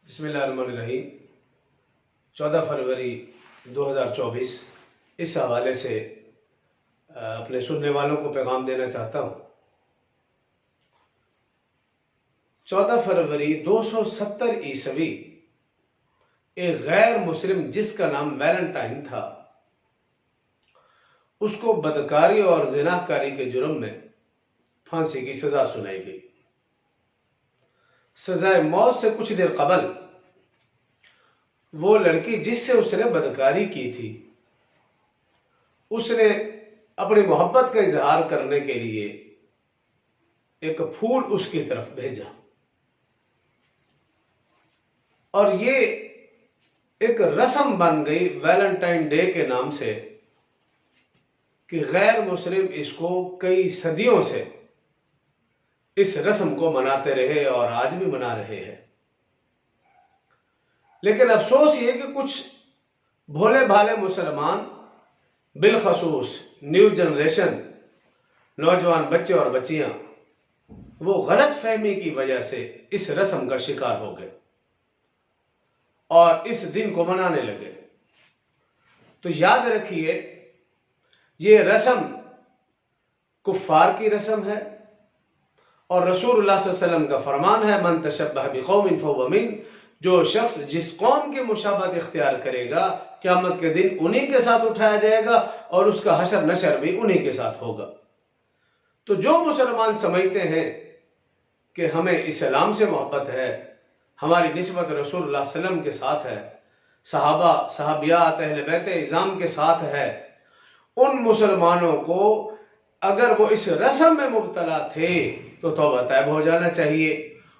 بسم اللہ الرحمن الرحیم 14 فروری 2024 اس حوالے سے اپنے سننے والوں کو پیغام دینا چاہتا ہوں۔ 14 فروری 270 عیسوی ایک غیر مسلم جس کا نام ویلنٹائن تھا، اس کو بدکاری اور زناکاری کے جرم میں پھانسی کی سزا سنائی گئی۔ سزائے موت سے کچھ دیر قبل وہ لڑکی جس سے اس نے بدکاری کی تھی، اس نے اپنی محبت کا اظہار کرنے کے لیے ایک پھول اس کی طرف بھیجا، اور یہ ایک رسم بن گئی ویلنٹائن ڈے کے نام سے کہ غیر مسلم اس کو کئی صدیوں سے اس رسم کو مناتے رہے اور آج بھی منا رہے ہیں۔ لیکن افسوس یہ کہ کچھ بھولے بھالے مسلمان، بالخصوص نیو جنریشن، نوجوان بچے اور بچیاں، وہ غلط فہمی کی وجہ سے اس رسم کا شکار ہو گئے اور اس دن کو منانے لگے۔ تو یاد رکھیے، یہ رسم کفار کی رسم ہے، اور رسول اللہ صلی اللہ علیہ وسلم کا فرمان ہے، من تشبہ بقوم فہو من، جو شخص جس قوم کی مشابہت اختیار کرے گا قیامت کے دن انہی کے ساتھ اٹھایا جائے گا، اور اس کا حشر نشر بھی انہی کے ساتھ ہوگا۔ تو جو مسلمان سمجھتے ہیں کہ ہمیں اسلام سے محبت ہے، ہماری نسبت رسول اللہ صلی اللہ علیہ وسلم کے ساتھ ہے، صحابہ، صحابیات، اہل بیت اعظام کے ساتھ ہے، ان مسلمانوں کو اگر وہ اس رسم میں مبتلا تھے تو توبہ طیب ہو جانا چاہیے،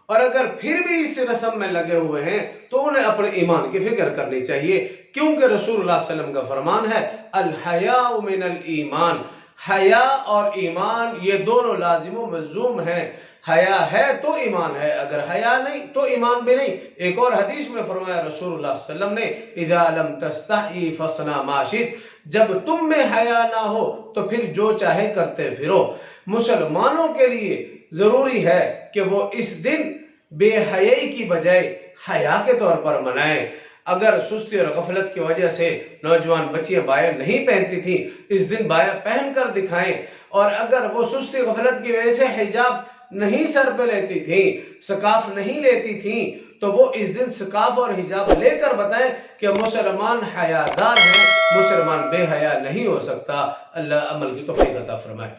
اور اگر پھر بھی اس رسم میں لگے ہوئے ہیں تو انہیں اپنے ایمان کی فکر کرنی چاہیے، کیونکہ رسول اللہ صلی اللہ علیہ وسلم کا فرمان ہے، الحیاء من الایمان، حیا اور ایمان یہ دونوں لازم و ملزوم ہیں۔ حیا ہے تو ایمان ہے، اگر حیا نہیں تو ایمان بھی نہیں۔ ایک اور حدیث میں فرمایا رسول اللہ صلی اللہ علیہ وسلم نے، اذا لم تستحی فاصنع ما شئت، جب تم میں حیا نہ ہو تو پھر جو چاہے کرتے پھرو۔ مسلمانوں کے لیے ضروری ہے کہ وہ اس دن بے حیائی کی بجائے حیا کے طور پر منائیں۔ اگر سستی اور غفلت کی وجہ سے نوجوان بچیاں بایا نہیں پہنتی تھیں، اس دن بایا پہن کر دکھائیں، اور اگر وہ سستی غفلت کی وجہ سے حجاب نہیں سر پہ لیتی تھیں، سکارف نہیں لیتی تھیں، تو وہ اس دن سکارف اور حجاب لے کر بتائیں کہ مسلمان حیادار ہیں، مسلمان بے حیا نہیں ہو سکتا۔ اللہ عمل کی توفیق عطا فرمائے۔